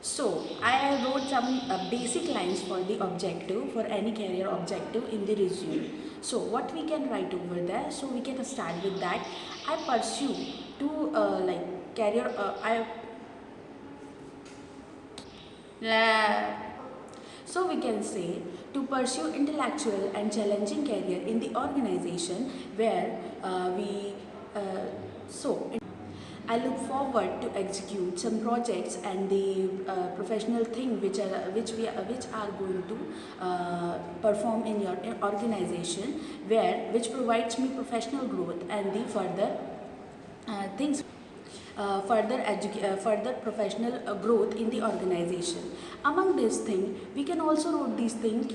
So I wrote some basic lines for the objective, for any career objective in the resume. So what we can write over there? So we can start with that. I pursue to career. Uh, so we can say to pursue intellectual and challenging career in the organization where we so I look forward to execute some projects and the professional thing which are going to perform in your organization, which provides me professional growth and the further things further professional growth in the organization. Among these things, we can also wrote these things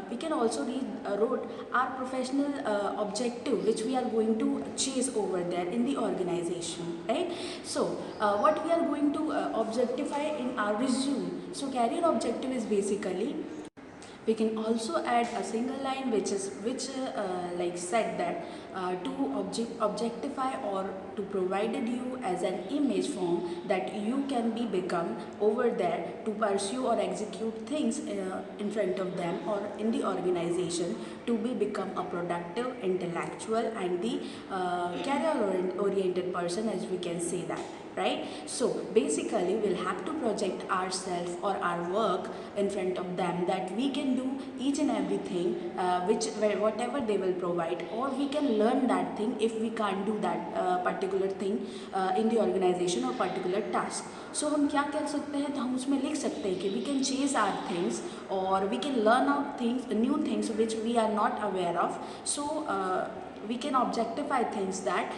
we can also wrote our professional objective which we are going to chase over there in the organization, right? So what we are going to objectify in our resume. So career objective is basically, we can also add a single line which like said that to objectify or to provided you as an image form that you can be become over there to pursue or execute things in front of them or in the organization to be become a productive, intellectual and the career oriented person, as we can say that, right? So basically we'll have to project ourselves or our work in front of them that we can do each and everything whatever they will provide, or we can learn that thing if we can't do that particular thing in the organization or particular task. So हम क्या कर सकते हैं, तो हम उसमें लिख सकते हैं कि we can chase our things or we can learn out things, new things which we are not aware of. So we can objectify things that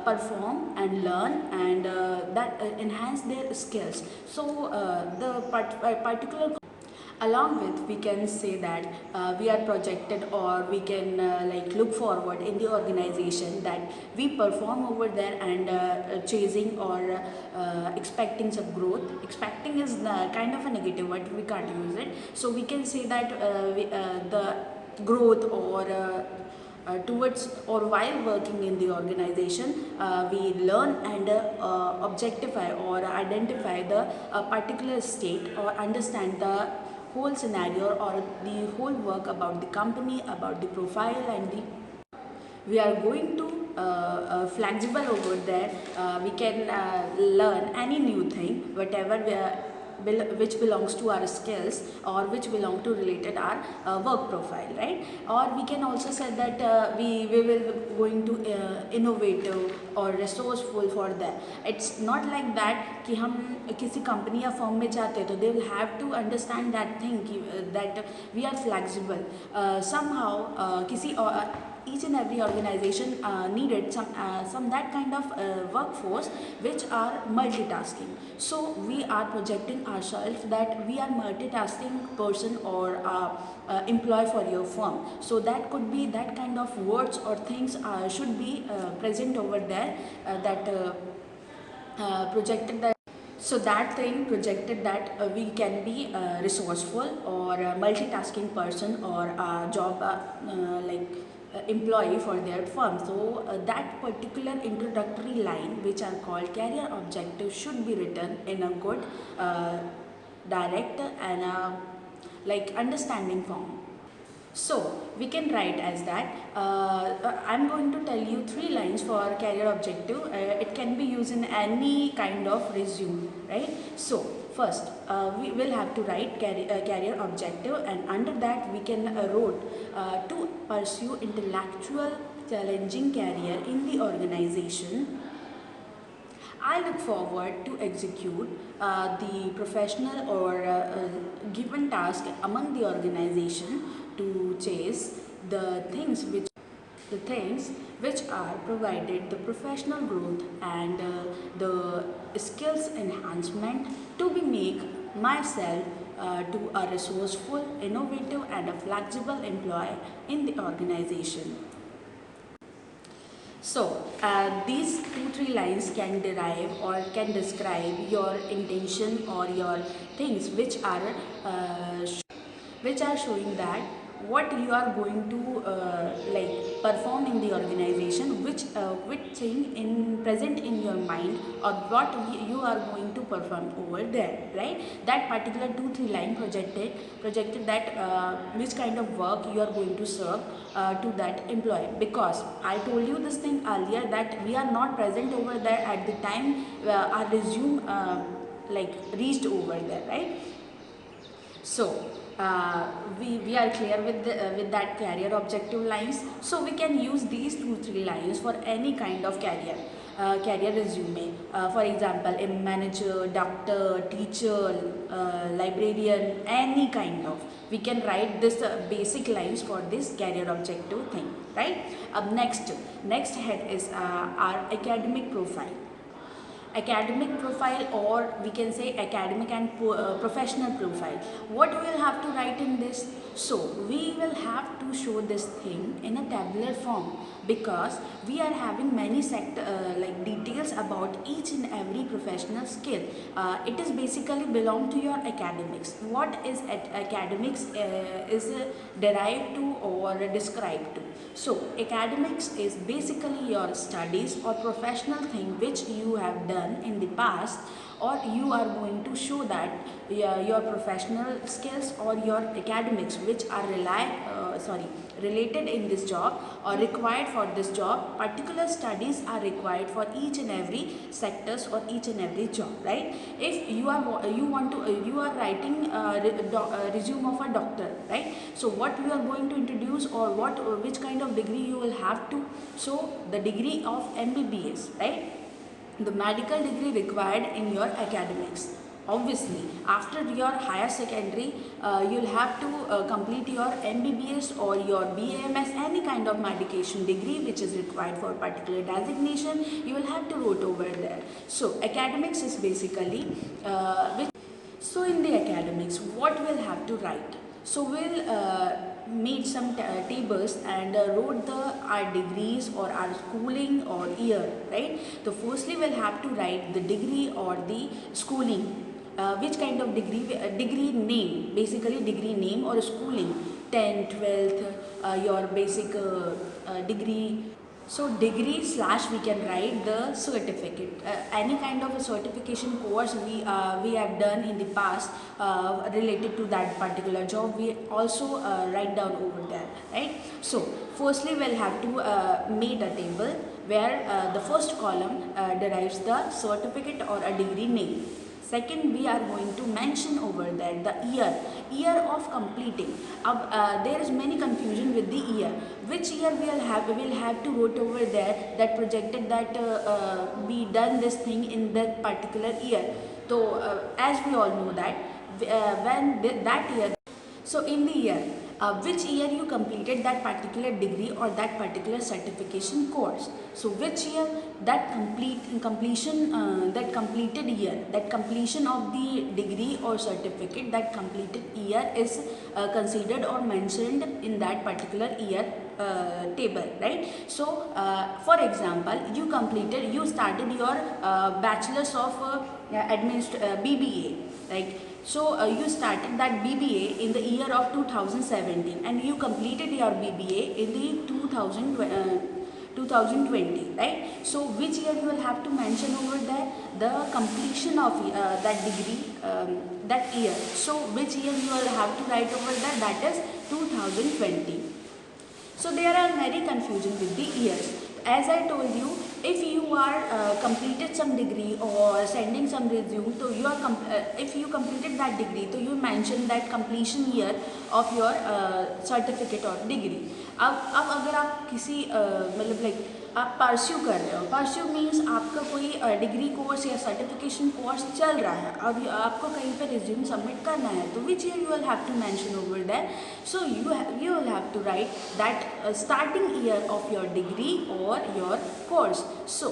perform and learn and that enhance their skills. So the particular, along with we can say that we are projected or we can like look forward in the organization that we perform over there and chasing or expecting some growth. Expecting is kind of a negative word, we can't use it. So we can say that the growth or towards or while working in the organization, we learn and objectify or identify the particular state or understand the whole scenario or the whole work about the company, about the profile and the, we are going to flexible over there. We can learn any new thing, whatever we are, which belongs to our skills or which belong to related our work profile, right? Or we can also say that we will going to innovative or resourceful for that. It's not like that कि हम किसी company या firm में जाते हैं तो they will have to understand that thing that we are flexible somehow किसी each and every organization needed some that kind of workforce which are multitasking. So we are projecting ourselves that we are multitasking person or employee for your firm. So that could be that kind of words or things should be present over there that projected that. So that thing projected that we can be resourceful or a multitasking person or a job employee for their firm. So that particular introductory line which are called career objectives should be written in a good direct and like understanding form. So we can write as that I'm going to tell you 3 lines for career objective. It can be used in any kind of resume, right? So first we will have to write career objective, and under that we can wrote to pursue intellectual challenging career in the organization. I look forward to execute the professional or given task among the organization to chase the things which are provided the professional growth and the skills enhancement to be make myself to a resourceful, innovative and a flexible employee in the organization. So these 2-3 lines can derive or can describe your intention or your things which are showing that what you are going to perform in the organization, which thing in present in your mind, or what you are going to perform over there, right? That particular 2-3 line projected that which kind of work you are going to serve to that employee. Because I told you this thing earlier that we are not present over there at the time our resume reached over there, right? So we are clear with that career objective lines. So we can use these 2-3 lines for any kind of career resume. For example, a manager, doctor, teacher, librarian, any kind of. We can write this basic lines for this career objective thing, right? Next head is our academic profile. Academic profile, or we can say academic and professional profile. What we will have to write in this? So we will have to show this thing in a tabular form, because we are having many details about each and every professional skill. It is basically belong to your academics. What is academics is derived to or described to. So academics is basically your studies or professional thing which you have done in the past, or you are going to show that your professional skills or your academics which are related in this job or required for this job. Particular studies are required for each and every sectors or each and every job, right? If you are writing resume of a doctor, right? So what you are going to introduce, or which kind of degree you will have to show? The degree of MBBS, right? The medical degree required in your academics. Obviously, after your higher secondary, you'll have to complete your MBBS or your BAMS, any kind of medication degree which is required for particular designation. You will have to write over there. So academics is basically so in the academics, what we'll have to write? So we'll made some tables and wrote our degrees or our schooling or year, right? So firstly we'll have to write the degree or the schooling, which kind of degree name, basically degree name or schooling, 10th, 12th, your basic degree. So degree / we can write the certificate, any kind of a certification course we have done in the past related to that particular job, we also write down over there, right? So firstly we'll have to make a table where the first column derives the certificate or a degree name. Second, we are going to mention over there the year of completing. There is many confusion with the year. Which year we'll have to write over there that projected that we done this thing in that particular year. So as we all know that that year. So in the year, which year you completed that particular degree or that particular certification course. So which year that completion of the degree or certificate, that completed year is considered or mentioned in that particular year table, right? So for example, you started your bachelor's of BBA, like. So you started that BBA in the year of 2017 and you completed your BBA in the 2020, right? So which year you will have to mention over there? The completion of that degree, that year. So which year you will have to write over there? That is 2020. So there are many confusion with the years. As I told you, if you are completed some degree or sending some resume, so you are if you completed that degree, so you mention that completion year of your certificate or degree. अब अगर आप किसी आप pursue कर रहे हो, pursue means आपका कोई डिग्री कोर्स या सर्टिफिकेशन कोर्स चल रहा है, अब आपको कहीं पे रिज्यूम सबमिट करना है, तो which year you will have to mention over that. So you will have to write that starting year of your degree or your course. So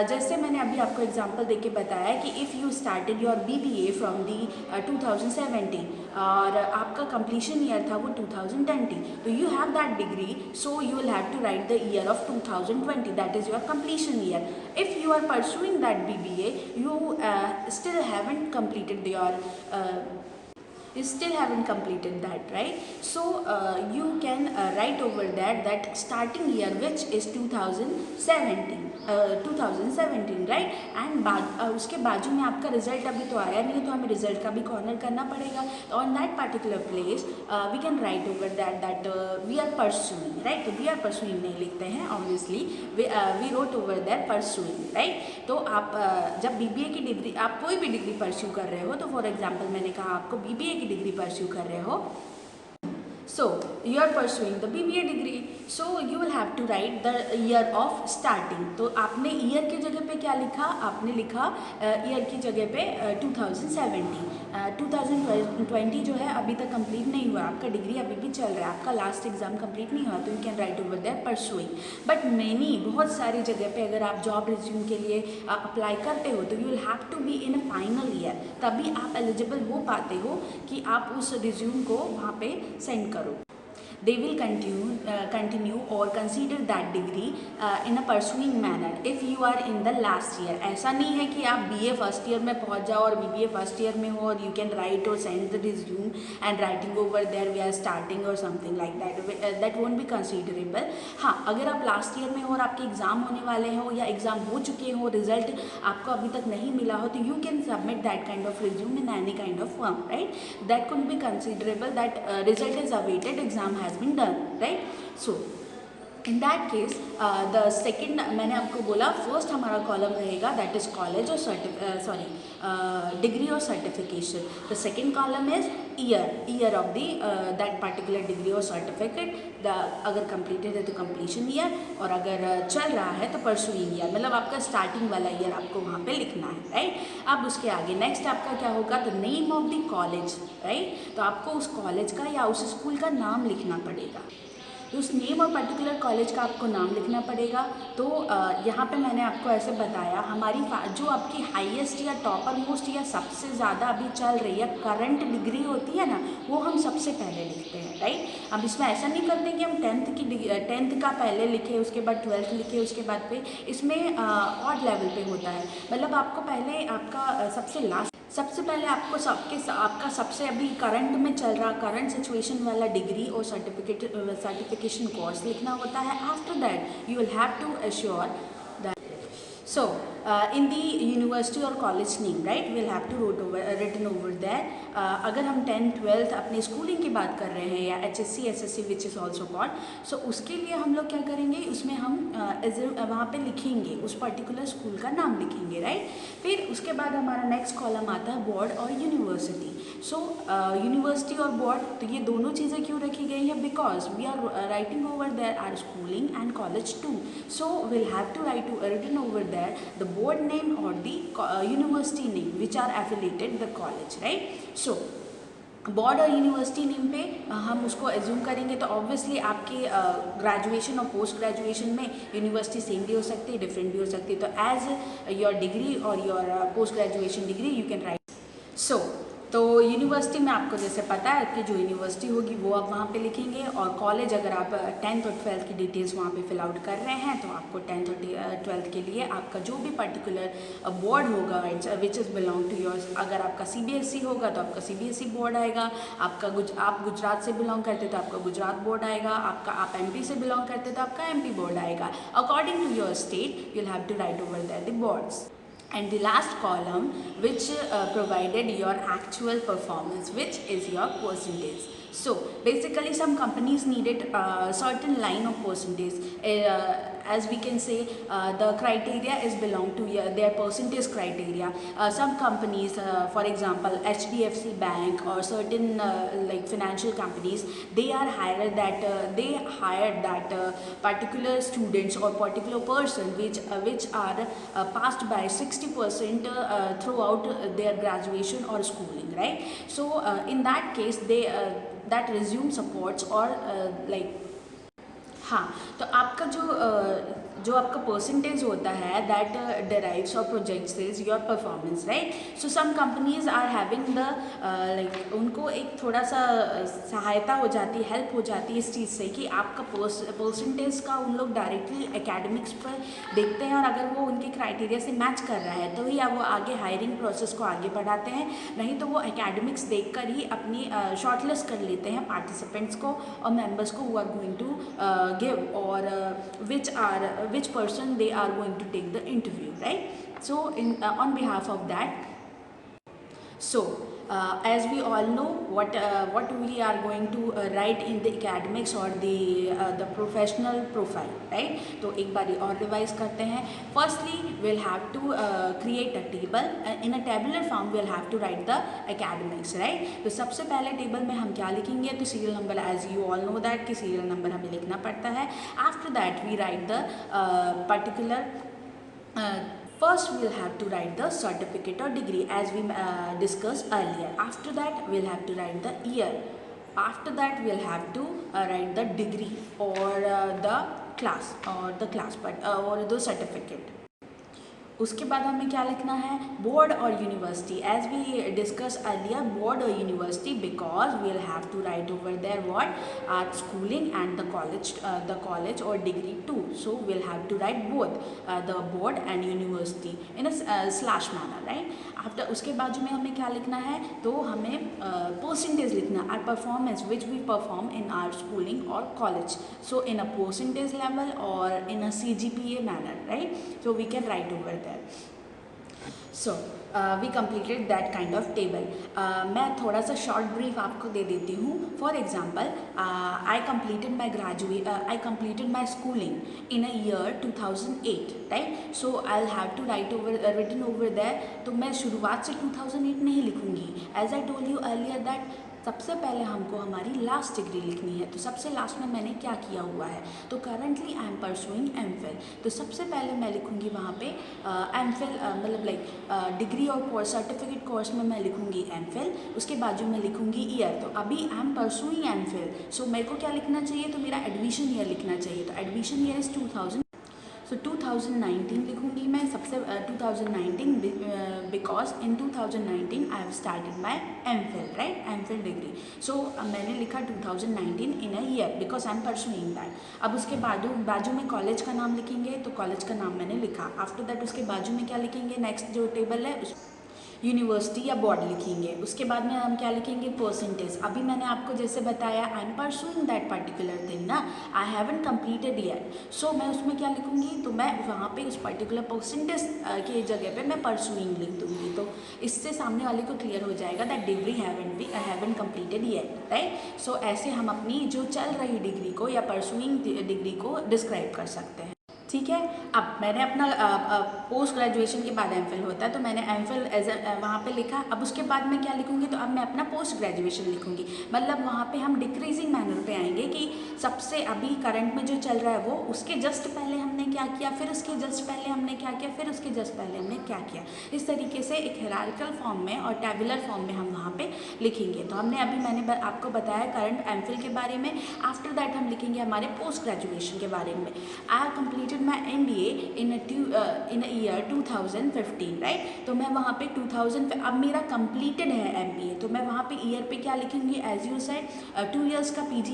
जैसे मैंने अभी आपको एग्जांपल देके बताया कि if you started your BBA from the 2017 और आपका completion year था वो 2020, तो you have that degree, so you will have to write the year of 2020, that is your completion year. If you are pursuing that BBA, you still haven't completed your you still haven't completed that, right? So you can write over that starting year which is 2017, right? And उसके बाजू में आपका result अभी तो आया नहीं है, तो हमें रिजल्ट का भी कॉर्नर करना पड़ेगा. तो on that particular place we can write over that we are pursuing, right? We are pursuing नहीं लिखते हैं obviously, we wrote over that pursuing, right? तो आप जब बीबीए की डिग्री, आप कोई भी डिग्री परस्यू कर रहे हो, तो फॉर एग्जांपल मैंने कहा आपको बीबीए की डिग्री परस्यू कर रहे हो, so you are pursuing the BBA degree, so you will have to write the year of starting. तो आपने ईयर की जगह पे क्या लिखा? आपने लिखा ईयर की जगह पे 2017. 2020 जो है अभी तक कंप्लीट नहीं हुआ, आपका डिग्री अभी भी चल रहा है, आपका लास्ट एग्जाम कंप्लीट नहीं हुआ, तो you can write over there pursuing. But many बहुत सारी जगह पे अगर आप जॉब रिज्यूम के लिए अप्लाई करते हो, तो you will have to be in a final year, तभी आप एलिजिबल हो पाते हो कि आप उस रिज्यूम को वहाँ पे सेंड करो. They will continue or consider that degree in a pursuing manner if you are in the last year. ऐसा नहीं है कि आप BA फर्स्ट ईयर में पहुंच जाओ और BBA फर्स्ट ईयर में हो और you can write or send the resume and writing over there we are starting or something like that. That won't be considerable. हाँ, अगर आप लास्ट ईयर में हो और आपके एग्ज़ाम होने वाले हो या एग्ज़ाम हो चुके हो, रिजल्ट आपको अभी तक नहीं मिला हो, तो you can submit that kind of resume in any kind of firm, right? That could be considerable that result is awaited, exam has been done, right? So in that case the second, मैंने आपको बोला first हमारा column रहेगा that is college और degree और certification. The second column is year of the that particular degree और certificate. अगर completed है तो कंप्लीशन ईयर, और अगर चल रहा है तो परसुइंग ईयर, मतलब आपका स्टार्टिंग वाला ईयर आपको वहाँ पे लिखना है, राइट? अब उसके आगे नेक्स्ट आपका क्या होगा? The name of the college, right? तो आपको उस कॉलेज का या उस स्कूल का नाम लिखना पड़ेगा. तो उस नेम और पर्टिकुलर कॉलेज का आपको नाम लिखना पड़ेगा. तो यहाँ पे मैंने आपको ऐसे बताया, हमारी जो आपकी हाईएस्ट या टॉपर मोस्ट या सबसे ज़्यादा अभी चल रही है करंट डिग्री होती है ना, वो हम सबसे पहले लिखते हैं, राइट? अब इसमें ऐसा नहीं करते कि हम टेंथ का पहले लिखे, उसके बाद 12th लिखे, उसके बाद पे इसमें ऑड लेवल पे होता है. मतलब आपको पहले आपका सबसे पहले आपका सबसे अभी करंट में चल रहा करंट सिचुएशन वाला डिग्री और सर्टिफिकेशन कोर्स लिखना होता है. After that you will have to assure that. So in the university or college name, right, we'll have to written over there. अगर हम 10th 12th अपने स्कूलिंग की बात कर रहे हैं या HSC SSC which is also called, so उसके लिए हम लोग क्या करेंगे, उसमें हम वहाँ पे लिखेंगे उस पर्टिकुलर स्कूल का नाम लिखेंगे, राइट? फिर उसके बाद हमारा नेक्स्ट कॉलम आता है बोर्ड और यूनिवर्सिटी. सो यूनिवर्सिटी और बोर्ड, तो ये दोनों चीज़ें क्यों रखी गई है? Because we are writing over there are schooling and college too. So will have to written over there the board name or the university name which are affiliated the college, right? So board और university name पे हम उसको assume करेंगे, तो obviously आपके graduation और post graduation में university same भी हो सकती है, डिफरेंट भी हो सकती है. तो एज योर डिग्री और your post graduation degree you can write. So तो यूनिवर्सिटी में आपको जैसे पता है कि जो यूनिवर्सिटी होगी वो आप वहाँ पे लिखेंगे, और कॉलेज अगर आप 10th और 12th की डिटेल्स वहाँ पे फिल आउट कर रहे हैं, तो आपको 10th और 12th के लिए आपका जो भी पर्टिकुलर बोर्ड होगा which is belong to yours. अगर आपका CBSE होगा तो आपका CBSE बोर्ड आएगा. आप गुजरात से बिलोंग करते तो आपका गुजरात बोर्ड आएगा. आप MP से बिलोंग करते तो आपका MP बोर्ड आएगा. According to your state you will have to write over that the boards. And the last column which provided your actual performance, which is your percentage. So basically some companies needed certain line of percentage. As we can say the criteria is belong to their percentage criteria. Some companies for example HDFC Bank or certain like financial companies, they hire that particular students or particular person which are passed by 60% throughout their graduation or schooling, right? So in that case that resume supports or like हाँ, तो आपका जो आपका percentage होता है that derives और projects your performance, right. So some companies are having the like उनको एक थोड़ा सा सहायता हो जाती है, हेल्प हो जाती है इस चीज़ से कि आपका परसेंटेज का उन लोग डायरेक्टली एकेडमिक्स पर देखते हैं और अगर वो उनके क्राइटेरिया से मैच कर रहा है तो ही वो आगे हायरिंग प्रोसेस को आगे बढ़ाते हैं, नहीं तो वो एकेडमिक्स देखकर ही अपनी शॉर्टलिस्ट कर लेते हैं पार्टिसिपेंट्स को और मेंबर्स को who are going to give और which person they are going to take the interview, right? So on behalf of that, so as we all know what we are going to write in the academics or the professional profile, right? तो एक बारी और revise करते हैं. Firstly we'll have to create a table. In a tabular form we'll have to write the academics, right? तो सबसे पहले table में हम क्या लिखेंगे, तो serial number, as you all know that कि सीरियल नंबर हमें लिखना पड़ता है. After that we write the particular first we'll have to write the certificate or degree as we discussed earlier. After that we'll have to write the year. After that we'll have to write the degree or the class but or the certificate. उसके बाद हमें क्या लिखना है, board और university. As we discuss earlier, board और university because we'll have to write over there what are schooling and the college और degree too. So we'll have to write both the board and university in a slash manner, right. After उसके बाजू में हमें क्या लिखना है, तो हमें परसेंटेज लिखना, our performance which we perform in our schooling और college. So in a percentage level और in a CGPA manner, right? So we can write over there. So we completed that kind of table. मैं थोड़ा सा short brief आपको दे देती हूँ. For example, I completed my schooling in a year 2008, right? So I'll have to written over there. तो मैं शुरुआत से 2008 नहीं लिखूँगी. As I told you earlier that सबसे पहले हमको हमारी लास्ट डिग्री लिखनी है. तो सबसे लास्ट में मैंने क्या किया हुआ है, तो currently I am pursuing MPhil. तो सबसे पहले मैं लिखूँगी वहाँ पे MPhil, मतलब लाइक डिग्री और सर्टिफिकेट कोर्स में मैं लिखूँगी MPhil. उसके बाजू में लिखूँगी ईयर. तो अभी आई एम परसुइंग MPhil, सो मेरे को क्या लिखना चाहिए, तो मेरा एडमिशन ईयर लिखना चाहिए. तो एडमिशन ईयर इज़ 2000. सो 2019 लिखूँगी मैं सबसे 2019 because in 2019 I have started my MPhil, right, MPhil degree. So मैंने लिखा 2019 in a year because I am pursuing that. अब उसके बाजू में कॉलेज का नाम लिखेंगे, तो कॉलेज का नाम मैंने लिखा. आफ्टर दैट उसके बाजू में क्या लिखेंगे, नेक्स्ट जो टेबल है उस यूनिवर्सिटी या बोर्ड लिखेंगे. उसके बाद में हम क्या लिखेंगे, परसेंटेज. अभी मैंने आपको जैसे बताया आई am pursuing that particular thing ना, आई हैवंट कंप्लीटेड येट. सो मैं उसमें क्या लिखूँगी, तो मैं वहाँ पे उस पर्टिकुलर परसेंटेज की जगह पे मैं परसुइंग लिख दूँगी. तो इससे सामने वाले को क्लियर हो जाएगा that degree haven't completed yet, right. So ऐसे हम अपनी जो चल रही डिग्री को या परसुइंग डिग्री को डिस्क्राइब कर सकते हैं. ठीक है. अब मैंने अपना पोस्ट ग्रेजुएशन के बाद MPhil होता है, तो मैंने MPhil एज वहाँ पे लिखा. अब उसके बाद मैं क्या लिखूँगी, तो अब मैं अपना पोस्ट ग्रेजुएशन लिखूँगी. मतलब वहाँ पे हम डिक्रीजिंग मैनर पे आएंगे कि सबसे अभी करंट में जो चल रहा है वो, उसके जस्ट पहले हमने क्या किया, फिर उसके जस्ट पहले हमने क्या किया, फिर उसके जस्ट पहले हमने क्या किया. इस तरीके से एक हायरार्किकल फॉर्म में और टेबुलर फॉर्म में हम वहाँ पे लिखेंगे. तो मैंने आपको बताया करंट MPhil के बारे में. आफ्टर दैट हम लिखेंगे हमारे पोस्ट ग्रेजुएशन के बारे में. I have completed my MBA in a year 2015, right. तो मैं वहाँ पे 2000 अब मेरा कंप्लीटेड है MBA, तो मैं वहाँ पे ईयर पे क्या लिखूँगी, एज यू सेड 2 years का PG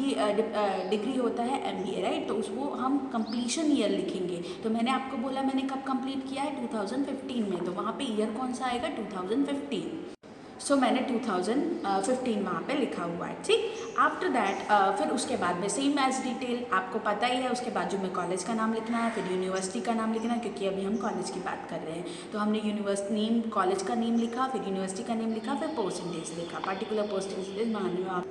डिग्री होता है MBA, राइट. तो उसको हम कंप्लीशन ईयर लिखेंगे. तो मैंने आपको बोला मैंने कब कंप्लीट किया है, 2015 में. तो वहाँ पे ईयर कौन सा आएगा, 2015. सो मैंने 2015 वहाँ पे लिखा हुआ है, ठीक. आफ्टर दैट फिर उसके बाद में सेम एज डिटेल आपको पता ही है. उसके बाजू में कॉलेज का नाम लिखना है, फिर यूनिवर्सिटी का नाम लिखना है, क्योंकि अभी हम कॉलेज की बात कर रहे हैं. तो हमने यूनिवर्सिटी नेम, कॉलेज का नेम लिखा, फिर यूनिवर्सिटी का नेम लिखा, फिर परसेंटेज लिखा, पर्टिकुलर परसेंटेज मान लो आप.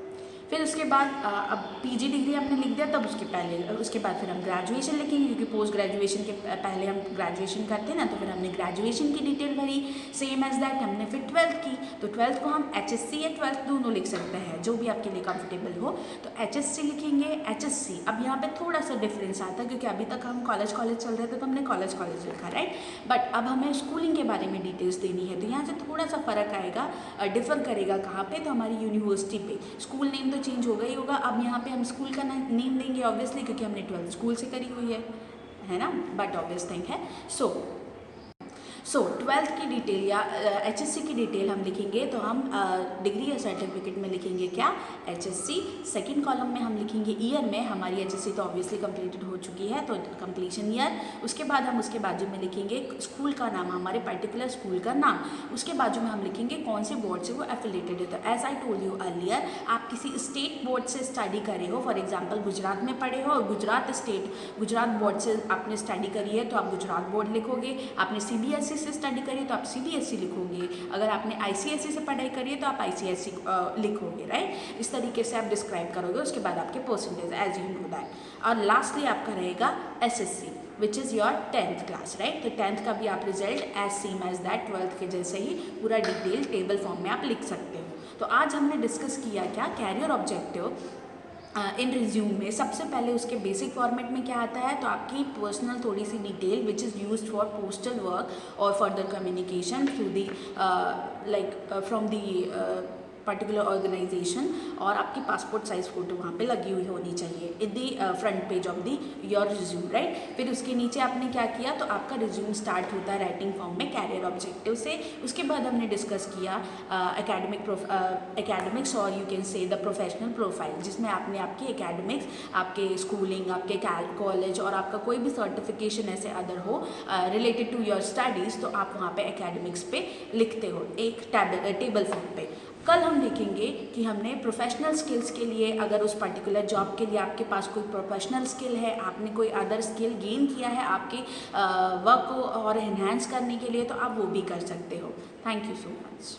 फिर उसके बाद अब PG डिग्री आपने लिख दिया, तब उसके बाद फिर हम ग्रेजुएशन लिखेंगे, क्योंकि पोस्ट ग्रेजुएशन के पहले हम ग्रेजुएशन करते हैं ना. तो फिर हमने ग्रेजुएशन की डिटेल भरी, सेम एज दैट. हमने फिर 12th की, तो 12th को हम HSC या 12th दोनों लिख सकते हैं, जो भी आपके लिए कंफर्टेबल हो. तो HSC लिखेंगे, HSC. अब यहाँ पे थोड़ा सा डिफरेंस आता है, क्योंकि अभी तक हम कॉलेज चल रहे थे, तो हमने कॉलेज लिखा, राइट. बट अब हमें स्कूलिंग के बारे में डिटेल्स देनी है, तो यहाँ से थोड़ा सा फ़र्क आएगा, डिफर करेगा. कहाँ पे, तो हमारी यूनिवर्सिटी पे. स्कूल नेम तो चेंज होगा ही होगा. अब यहाँ पे हम स्कूल का नेम देंगे ऑब्वियसली, क्योंकि हमने 12th स्कूल से करी हुई है है ना, बट ऑब्वियस थिंग है। सो 12th की डिटेल या HSC की डिटेल हम लिखेंगे तो हम डिग्री या सर्टिफिकेट में लिखेंगे क्या, HSC। सेकंड कॉलम में हम लिखेंगे ईयर में, हमारी HSC तो ऑब्वियसली कंप्लीटेड हो चुकी है तो कंप्लीशन ईयर। उसके बाद हम उसके बाजू में लिखेंगे स्कूल का नाम, हमारे पर्टिकुलर स्कूल का नाम। उसके बाजू में हम लिखेंगे कौन से बोर्ड से वो एफिलेटेड है। तो as I told you earlier, आप किसी स्टेट बोर्ड से स्टडी करे हो, फॉर एग्जाम्पल गुजरात में पढ़े हो और गुजरात बोर्ड से आपने स्टडी करी है तो आप गुजरात बोर्ड लिखोगे। आपने CBSE से स्टडी करी है तो आप CBSE लिखोगे। अगर आपने ICSE से पढ़ाई करी है तो आप ICSE लिखोगे, राइट। इस तरीके से आप डिस्क्राइब करोगे। उसके बाद आपके percentage as you know that. और लास्टली आपका रहेगा SSC which is your 10th class, right. तो 10th का भी आप result as same as that 12th के जैसे ही पूरा डिटेल टेबल फॉर्म में आप लिख सकते हो। तो आज हमने डिस्कस किया क्या, कैरियर ऑब्जेक्टिव इन रिज्यूम में। सबसे पहले उसके बेसिक फॉर्मेट में क्या आता है, तो आपकी पर्सनल थोड़ी सी detail which is used for postal work और further communication through the from the particular organisation, और आपकी पासपोर्ट साइज फ़ोटो वहाँ पे लगी हुई होनी चाहिए in the front page of the your resume, right. फिर उसके नीचे आपने क्या किया, तो आपका रिज्यूम स्टार्ट होता है राइटिंग फॉर्म में कैरियर ऑब्जेक्टिव से। उसके बाद हमने डिस्कस किया एकेडमिक्स और you can say the professional profile, जिसमें आपने आपकी एकेडमिक्स, आपके स्कूलिंग, आपके कॉलेज और आपका कोई भी सर्टिफिकेशन ऐसे अदर हो रिलेटेड टू योर स्टडीज़, तो आप वहाँ पे एकेडमिक्स पे लिखते हो एक टेबल फॉर्म पे। कल हम देखेंगे कि हमने प्रोफेशनल स्किल्स के लिए, अगर उस पर्टिकुलर जॉब के लिए आपके पास कोई प्रोफेशनल स्किल है, आपने कोई अदर स्किल गेन किया है आपके वर्क को और एनहांस करने के लिए, तो आप वो भी कर सकते हो। Thank you so much.